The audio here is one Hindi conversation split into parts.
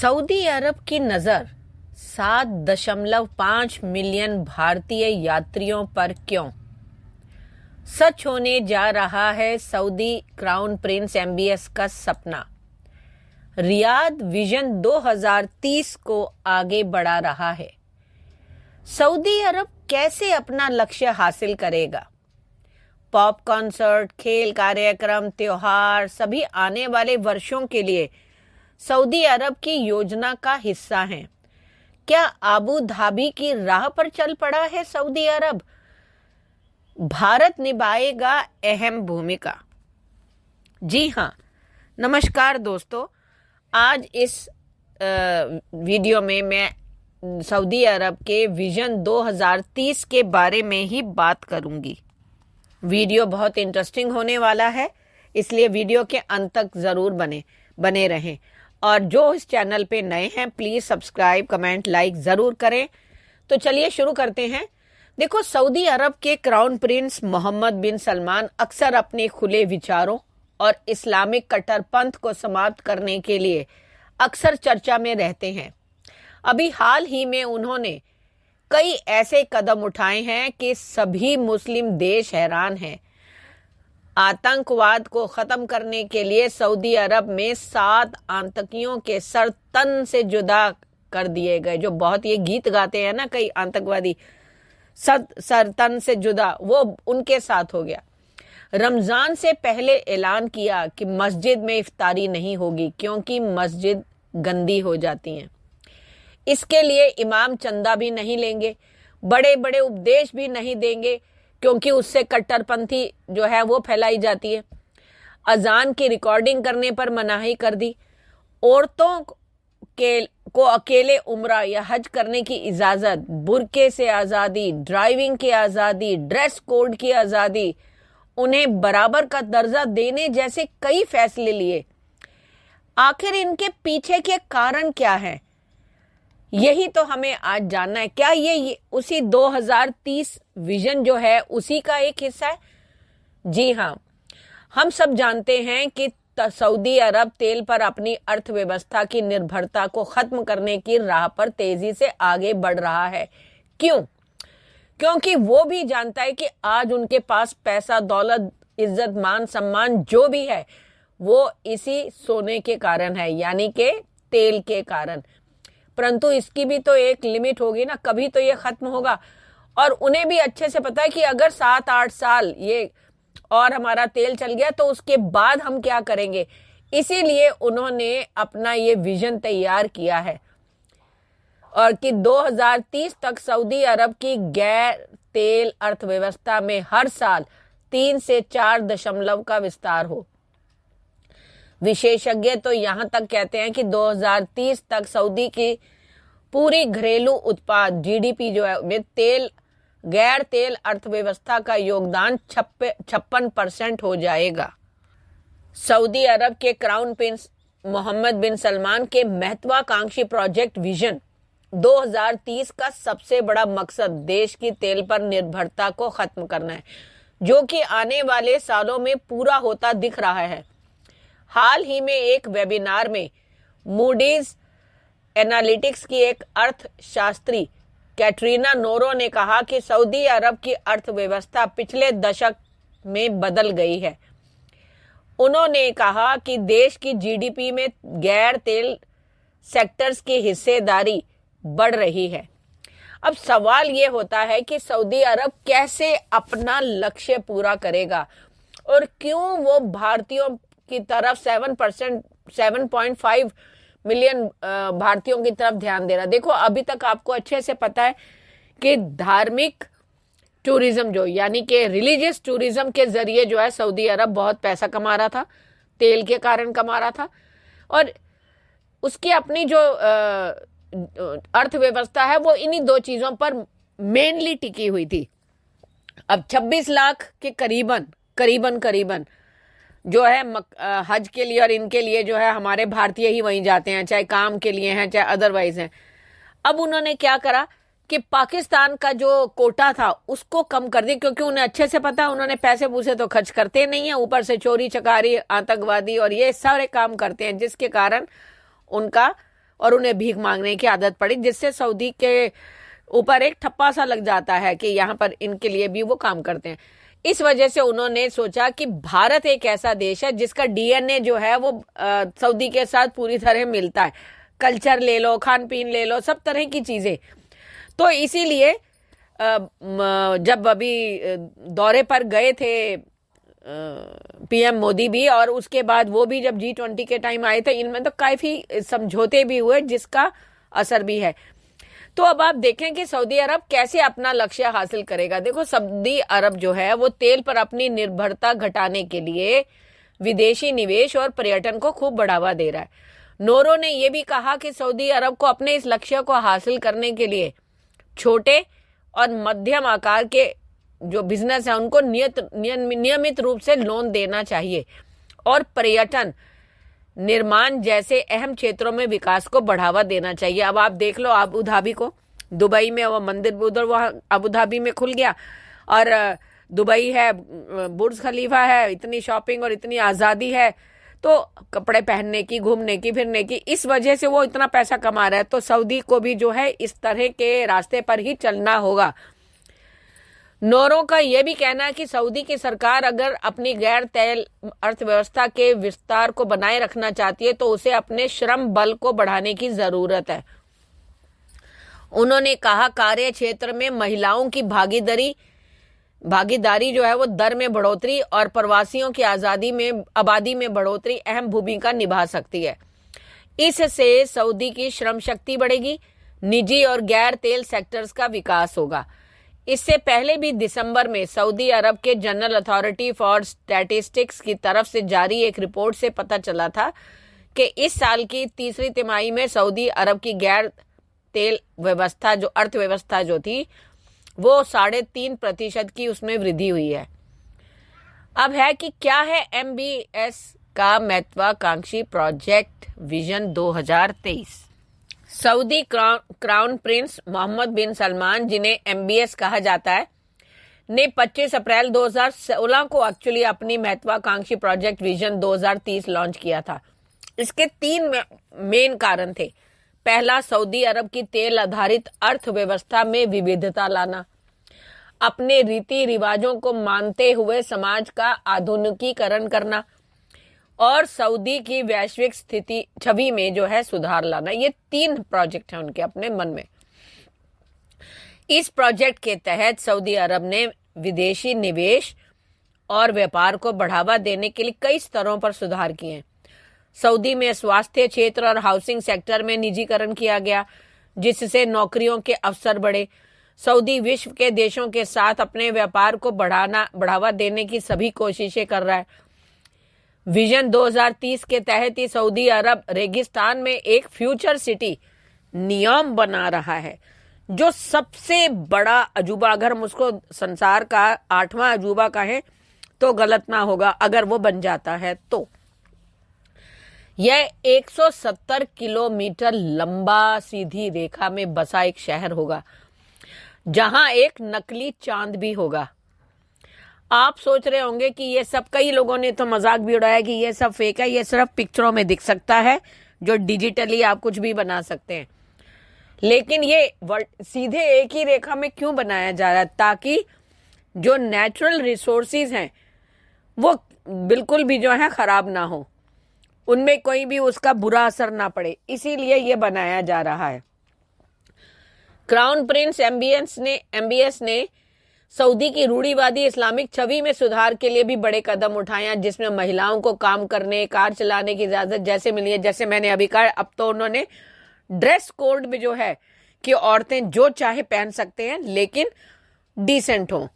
सऊदी अरब की नजर 7.5 मिलियन भारतीय यात्रियों पर क्यों? सच होने जा रहा है सऊदी क्राउन प्रिंस MBS का सपना। रियाद विजन 2030 को आगे बढ़ा रहा है। सऊदी अरब कैसे अपना लक्ष्य हासिल करेगा? पॉप कॉन्सर्ट, खेल कार्यक्रम, त्योहार सभी आने वाले वर्षों के लिए सऊदी अरब की योजना का हिस्सा हैं। क्या अबू धाबी की राह पर चल पड़ा है सऊदी अरब? भारत निभाएगा अहम भूमिका। जी हाँ, नमस्कार दोस्तों। आज इस वीडियो में मैं सऊदी अरब के विजन 2030 के बारे में ही बात करूंगी। वीडियो बहुत इंटरेस्टिंग होने वाला है, इसलिए वीडियो के अंत तक जरूर बने रहें। और जो इस चैनल पे नए हैं प्लीज सब्सक्राइब, कमेंट, लाइक जरूर करें। तो चलिए शुरू करते हैं। देखो, सऊदी अरब के crown prince Mohammed bin Salman अक्सर अपने खुले विचारों और इस्लामिक कट्टरपंथ को समाप्त करने के लिए अक्सर चर्चा में रहते हैं। अभी हाल ही में उन्होंने कई ऐसे कदम उठाए हैं कि सभी मुस्लिम देश हैरान हैं। आतंकवाद को खत्म करने के लिए सऊदी अरब में 7 आतंकियों के सर तन से जुदा कर दिए गए। जो बहुत ये गीत गाते हैं ना कई आतंकवादी, सर तन से जुदा, वो उनके साथ हो गया। रमजान से पहले ऐलान किया कि मस्जिद में इफ्तारी नहीं होगी क्योंकि मस्जिद गंदी हो जाती हैं। इसके लिए इमाम चंदा भी नहीं लेंगे, बड़े बड़े उपदेश भी नहीं देंगे क्योंकि उससे कट्टरपंथी जो है वो फैलाई जाती है। अजान की रिकॉर्डिंग करने पर मनाही कर दी। औरतों को अकेले उम्रा या हज करने की इजाजत, बुरके से आज़ादी, ड्राइविंग की आज़ादी, ड्रेस कोड की आज़ादी, उन्हें बराबर का दर्जा देने जैसे कई फैसले लिए। आखिर इनके पीछे के कारण क्या है? यही तो हमें आज जानना है। क्या ये उसी 2030 विजन जो है उसी का एक हिस्सा है? जी हाँ, हम सब जानते हैं कि सऊदी अरब तेल पर अपनी अर्थव्यवस्था की निर्भरता को खत्म करने की राह पर तेजी से आगे बढ़ रहा है। क्यों? क्योंकि वो भी जानता है कि आज उनके पास पैसा, दौलत, इज्जत, मान सम्मान जो भी है वो इसी सोने के कारण है, यानी कि तेल के कारण। परंतु इसकी भी तो एक लिमिट होगी ना, कभी तो ये खत्म होगा। और उन्हें भी अच्छे से पता है कि अगर 7-8 साल ये और हमारा तेल चल गया तो उसके बाद हम क्या करेंगे। इसीलिए उन्होंने अपना ये विजन तैयार किया है और कि 2030 तक सऊदी अरब की गैर तेल अर्थव्यवस्था में हर साल 3 से 4 दशमलव का विस्तार हो। विशेषज्ञ तो यहां तक कहते हैं कि 2030 तक सऊदी की पूरी घरेलू उत्पाद GDP जो है में गैर तेल अर्थव्यवस्था का योगदान 56% हो जाएगा। सऊदी अरब के crown prince Mohammed bin Salman के महत्वाकांक्षी प्रोजेक्ट विजन 2030 का सबसे बड़ा मकसद देश की तेल पर निर्भरता को खत्म करना है, जो कि आने वाले सालों में पूरा होता दिख रहा है। हाल ही में एक वेबिनार में मूडीज एनालिटिक्स की एक अर्थशास्त्री कैटरीना नोरो ने कहा कि सऊदी अरब की अर्थव्यवस्था पिछले दशक में बदल गई है। उन्होंने कहा कि देश की GDP में गैर तेल सेक्टर्स की हिस्सेदारी बढ़ रही है। अब सवाल ये होता है कि सऊदी अरब कैसे अपना लक्ष्य पूरा करेगा और क्यों वो भारतीयों की तरफ 7.5 मिलियन भारतीयों की तरफ ध्यान दे रहा। देखो, अभी तक आपको अच्छे से पता है कि धार्मिक टूरिज्म जो यानी कि रिलीजियस टूरिज्म के जरिए जो है सऊदी अरब बहुत पैसा कमा रहा था, तेल के कारण कमा रहा था और उसकी अपनी जो अर्थव्यवस्था है वो इन्हीं 2 चीजों पर मेनली टिकी हुई थी। अब 26 लाख के करीबन जो है हज के लिए और इनके लिए जो है हमारे भारतीय ही वहीं जाते हैं, चाहे काम के लिए हैं चाहे अदरवाइज हैं। अब उन्होंने क्या करा कि पाकिस्तान का जो कोटा था उसको कम कर दिया, क्योंकि उन्हें अच्छे से पता है उन्होंने पैसे पूसे तो खर्च करते नहीं है, ऊपर से चोरी चकारी, आतंकवादी और ये सारे काम करते हैं, जिसके कारण उनका और उन्हें भीख मांगने की आदत पड़ी, जिससे सऊदी के ऊपर एक ठप्पा सा लग जाता है कि यहाँ पर इनके लिए भी वो काम करते हैं। इस वजह से उन्होंने सोचा कि भारत एक ऐसा देश है जिसका डीएनए जो है वो सऊदी के साथ पूरी तरह मिलता है। कल्चर ले लो, खान पीन ले लो, सब तरह की चीजें। तो इसीलिए जब अभी दौरे पर गए थे पीएम मोदी भी, और उसके बाद वो भी जब G20 के टाइम आए थे, इनमें तो काफी समझौते भी हुए जिसका असर भी है। तो अब आप देखें कि सऊदी अरब कैसे अपना लक्ष्य हासिल करेगा। देखो, सऊदी अरब जो है वो तेल पर अपनी निर्भरता घटाने के लिए विदेशी निवेश और पर्यटन को खूब बढ़ावा दे रहा है। नोरो ने यह भी कहा कि सऊदी अरब को अपने इस लक्ष्य को हासिल करने के लिए छोटे और मध्यम आकार के जो बिजनेस है उनको नियमित रूप से लोन देना चाहिए और पर्यटन निर्माण जैसे अहम क्षेत्रों में विकास को बढ़ावा देना चाहिए। अब आप देख लो अबू धाबी को, दुबई में वो मंदिर उधर वहाँ अबू धाबी में खुल गया, और दुबई है, बुर्ज खलीफा है, इतनी शॉपिंग और इतनी आज़ादी है, तो कपड़े पहनने की, घूमने की, फिरने की, इस वजह से वो इतना पैसा कमा रहा है। तो सऊदी को भी जो है इस तरह के रास्ते पर ही चलना होगा। नोरो का यह भी कहना है कि सऊदी की सरकार अगर अपनी गैर तेल अर्थव्यवस्था के विस्तार को बनाए रखना चाहती है तो उसे अपने श्रम बल को बढ़ाने की जरूरत है। उन्होंने कहा, कार्य क्षेत्र में महिलाओं की भागीदारी जो है वो दर में बढ़ोतरी और प्रवासियों की आबादी में बढ़ोतरी अहम भूमिका निभा सकती है। इससे सऊदी की श्रम शक्ति बढ़ेगी, निजी और गैर तेल सेक्टर्स का विकास होगा। इससे पहले भी दिसंबर में सऊदी अरब के जनरल अथॉरिटी फॉर स्टैटिस्टिक्स की तरफ से जारी एक रिपोर्ट से पता चला था कि इस साल की तीसरी तिमाही में सऊदी अरब की गैर तेल अर्थव्यवस्था जो थी वो 3.5% की उसमें वृद्धि हुई है। अब है कि क्या है MBS का महत्वाकांक्षी project vision 2023। Saudi crown prince Mohammed bin Salman, जिन्हें MBS कहा जाता है, ने 25 अप्रैल 2016 को एक्चुअली अपनी महत्वाकांक्षी प्रोजेक्ट विजन 2030 लॉन्च किया था। इसके 3 मेन कारण थे। पहला, सऊदी अरब की तेल आधारित अर्थव्यवस्था में विविधता लाना, अपने रीति रिवाजों को मानते हुए समाज का आधुनिकीकरण करना और सऊदी की वैश्विक छवि में जो है सुधार लाना। ये 3 प्रोजेक्ट हैं उनके अपने मन में। इस प्रोजेक्ट के तहत सऊदी अरब ने विदेशी निवेश और व्यापार को बढ़ावा देने के लिए कई स्तरों पर सुधार किए हैं। सऊदी में स्वास्थ्य क्षेत्र और हाउसिंग सेक्टर में निजीकरण किया गया, जिससे नौकरियों के अवसर बढ़े। सऊदी विश्व के देशों के साथ अपने व्यापार को बढ़ावा देने की सभी कोशिशें कर रहा है। विजन 2030 के तहत ही सऊदी अरब रेगिस्तान में एक फ्यूचर सिटी नियम बना रहा है, जो सबसे बड़ा अजूबा, अगर हम उसको संसार का 8वां अजूबा कहें तो गलत ना होगा अगर वो बन जाता है तो। यह 170 किलोमीटर लंबा सीधी रेखा में बसा एक शहर होगा, जहां एक नकली चांद भी होगा। आप सोच रहे होंगे कि ये सब, कई लोगों ने तो मजाक भी उड़ाया कि ये सब फेक है, ये सिर्फ पिक्चरों में दिख सकता है, जो डिजिटली आप कुछ भी बना सकते हैं। लेकिन ये सीधे एक ही रेखा में क्यों बनाया जा रहा है? ताकि जो नेचुरल रिसोर्सेज हैं वो बिल्कुल भी जो है खराब ना हो, उनमें कोई भी उसका बुरा असर ना पड़े, इसीलिए ये बनाया जा रहा है। क्राउन प्रिंस MBS ने सऊदी की रूढ़िवादी इस्लामिक छवि में सुधार के लिए भी बड़े कदम उठाए हैं, जिसमें महिलाओं को काम करने, कार चलाने की इजाजत जैसे मिली है। जैसे मैंने अभी कहा, अब तो उन्होंने ड्रेस कोड में जो है कि औरतें जो चाहे पहन सकते हैं लेकिन डिसेंट हो।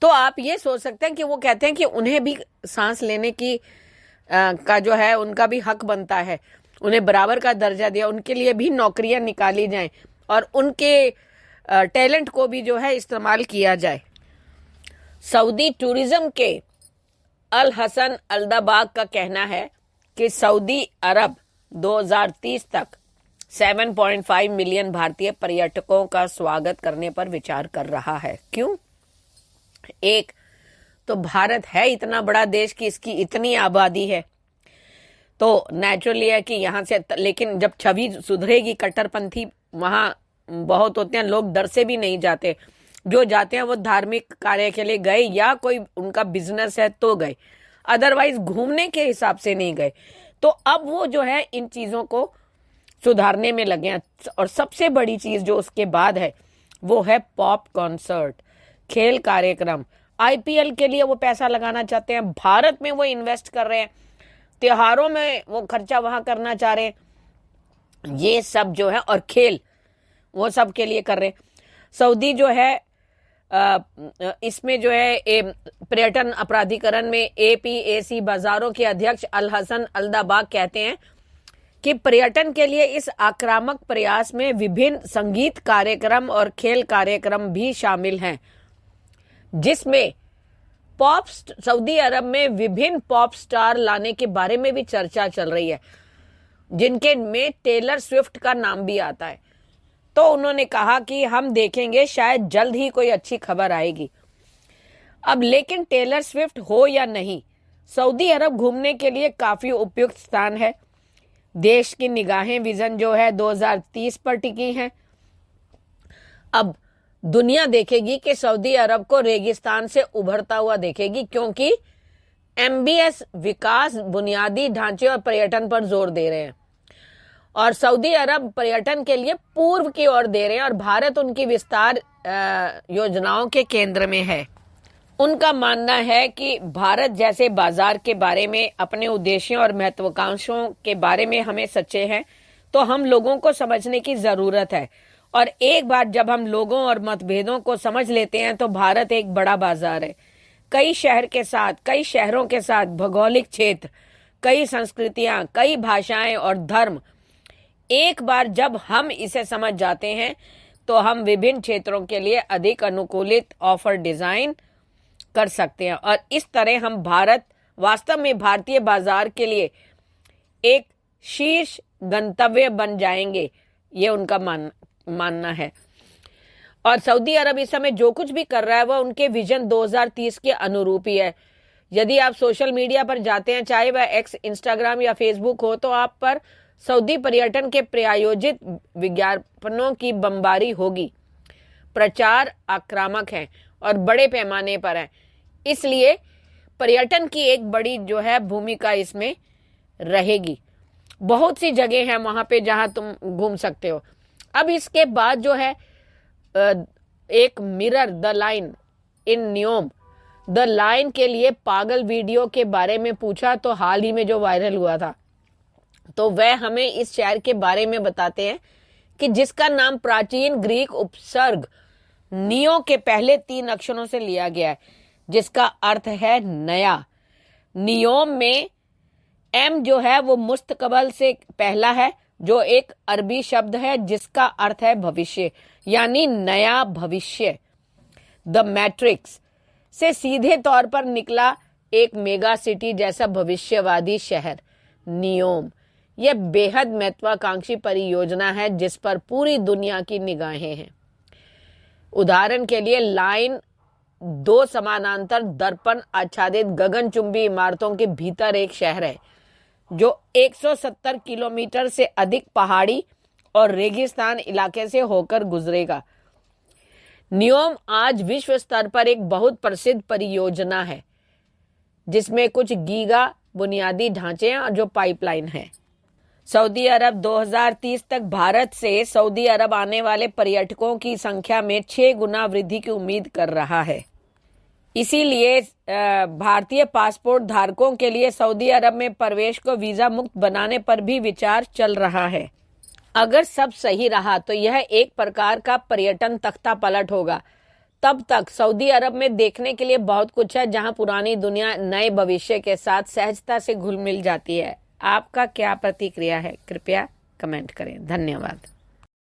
तो आप ये सोच सकते हैं कि वो कहते हैं कि उन्हें भी सांस लेने की का जो है उनका भी हक बनता है, उन्हें बराबर का दर्जा दिया, उनके लिए भी नौकरियां निकाली जाएं और उनके टैलेंट को भी जो है इस्तेमाल किया जाए। सऊदी टूरिज्म के अल हसन अल्दाबाग का कहना है कि सऊदी अरब 2030 तक 7.5 मिलियन भारतीय पर्यटकों का स्वागत करने पर विचार कर रहा है। क्यों? एक तो भारत है इतना बड़ा देश कि इसकी इतनी आबादी है, तो नेचुरली है कि यहाँ से, लेकिन जब छवि सुधरेगी, कट्टरपंथी वहाँ बहुत होते हैं, लोग डर से भी नहीं जाते, जो जाते हैं वो धार्मिक कार्य के लिए गए या कोई उनका बिजनेस है तो गए, अदरवाइज घूमने के हिसाब से नहीं गए। तो अब वो जो है इन चीजों को सुधारने में लगे हैं। और सबसे बड़ी चीज जो उसके बाद है वो है पॉप कॉन्सर्ट, खेल कार्यक्रम। आईपीएल के लिए वो पैसा लगाना चाहते हैं, भारत में वो इन्वेस्ट कर रहे हैं, त्योहारों में वो खर्चा वहां करना चाह रहे हैं, ये सब जो है, और खेल वो सब के लिए कर रहे हैं। सऊदी जो है इसमें जो है पर्यटन अपराधीकरण में APAC बाजारों के अध्यक्ष अल हसन अल दबाग कहते हैं कि पर्यटन के लिए इस आक्रामक प्रयास में विभिन्न संगीत कार्यक्रम और खेल कार्यक्रम भी शामिल हैं, जिसमें सऊदी अरब में विभिन्न पॉप स्टार लाने के बारे में भी चर्चा चल रही है, जिनके में टेलर स्विफ्ट का नाम भी आता है। तो उन्होंने कहा कि हम देखेंगे, शायद जल्द ही कोई अच्छी खबर आएगी। अब लेकिन टेलर स्विफ्ट हो या नहीं, सऊदी अरब घूमने के लिए काफी उपयुक्त स्थान है। देश की निगाहें विजन जो है 2030 पर टिकी हैं। अब दुनिया देखेगी कि सऊदी अरब को रेगिस्तान से उभरता हुआ देखेगी, क्योंकि MBS विकास, बुनियादी ढांचे और पर्यटन पर जोर दे रहे हैं, और सऊदी अरब पर्यटन के लिए पूर्व की ओर दे रहे हैं, और भारत उनकी विस्तार योजनाओं के केंद्र में है। उनका मानना है कि भारत जैसे बाजार के बारे में, अपने उद्देश्यों और महत्वाकांक्षों के बारे में हमें सच्चे हैं, तो हम लोगों को समझने की जरूरत है। और एक बार जब हम लोगों और मतभेदों को समझ लेते हैं तो भारत एक बड़ा बाजार है, कई शहरों के साथ भौगोलिक क्षेत्र, कई संस्कृतियां, कई भाषाएं और धर्म। एक बार जब हम इसे समझ जाते हैं तो हम विभिन्न क्षेत्रों के लिए अधिक अनुकूलित ऑफर डिजाइन कर सकते हैं, और इस तरह हम वास्तव में भारतीय बाजार के लिए एक शीर्ष गंतव्य बन जाएंगे, ये उनका मानना है। और सऊदी अरब इस समय जो कुछ भी कर रहा है वह उनके विजन 2030 के अनुरूप ही है। यदि आप सोशल मीडिया पर जाते हैं, चाहे वह एक्स, इंस्टाग्राम या फेसबुक हो, तो आप पर सऊदी पर्यटन के प्रायोजित विज्ञापनों की बमबारी होगी। प्रचार आक्रामक है और बड़े पैमाने पर है, इसलिए पर्यटन की एक बड़ी जो है भूमिका इसमें रहेगी। बहुत सी जगह हैं वहां पे जहां तुम घूम सकते हो। अब इसके बाद जो है एक mirror the line in Neom, the line के लिए पागल वीडियो के बारे में पूछा, तो हाल ही में जो वायरल हुआ था, तो वह हमें इस शहर के बारे में बताते हैं कि जिसका नाम प्राचीन ग्रीक उपसर्ग नियो के पहले 3 अक्षरों से लिया गया है, जिसका अर्थ है नया। नियोम में एम जो है वो मुस्तकबल से पहला है, जो एक अरबी शब्द है जिसका अर्थ है भविष्य, यानी नया भविष्य। द मैट्रिक्स से सीधे तौर पर निकला एक मेगा सिटी जैसा भविष्यवादी शहर नियोम। यह बेहद महत्वाकांक्षी परियोजना है जिस पर पूरी दुनिया की निगाहें हैं। उदाहरण के लिए लाइन 2 समानांतर दर्पण आच्छादित गगनचुंबी इमारतों के भीतर एक शहर है जो 170 किलोमीटर से अधिक पहाड़ी और रेगिस्तान इलाके से होकर गुजरेगा। नियोम आज विश्व स्तर पर एक बहुत प्रसिद्ध परियोजना है, जिसमें कुछ गीगा बुनियादी ढांचे हैं और जो पाइपलाइन है। सऊदी अरब 2030 तक भारत से सऊदी अरब आने वाले पर्यटकों की संख्या में 6 गुना वृद्धि की उम्मीद कर रहा है। इसीलिए भारतीय पासपोर्ट धारकों के लिए सऊदी अरब में प्रवेश को वीजा मुक्त बनाने पर भी विचार चल रहा है। अगर सब सही रहा तो यह एक प्रकार का पर्यटन तख्ता पलट होगा। तब तक सऊदी अरब में देखने के लिए बहुत कुछ है, जहां पुरानी दुनिया नए भविष्य के साथ सहजता से घुल मिल जाती है। आपका क्या प्रतिक्रिया है? कृपया कमेंट करें। धन्यवाद।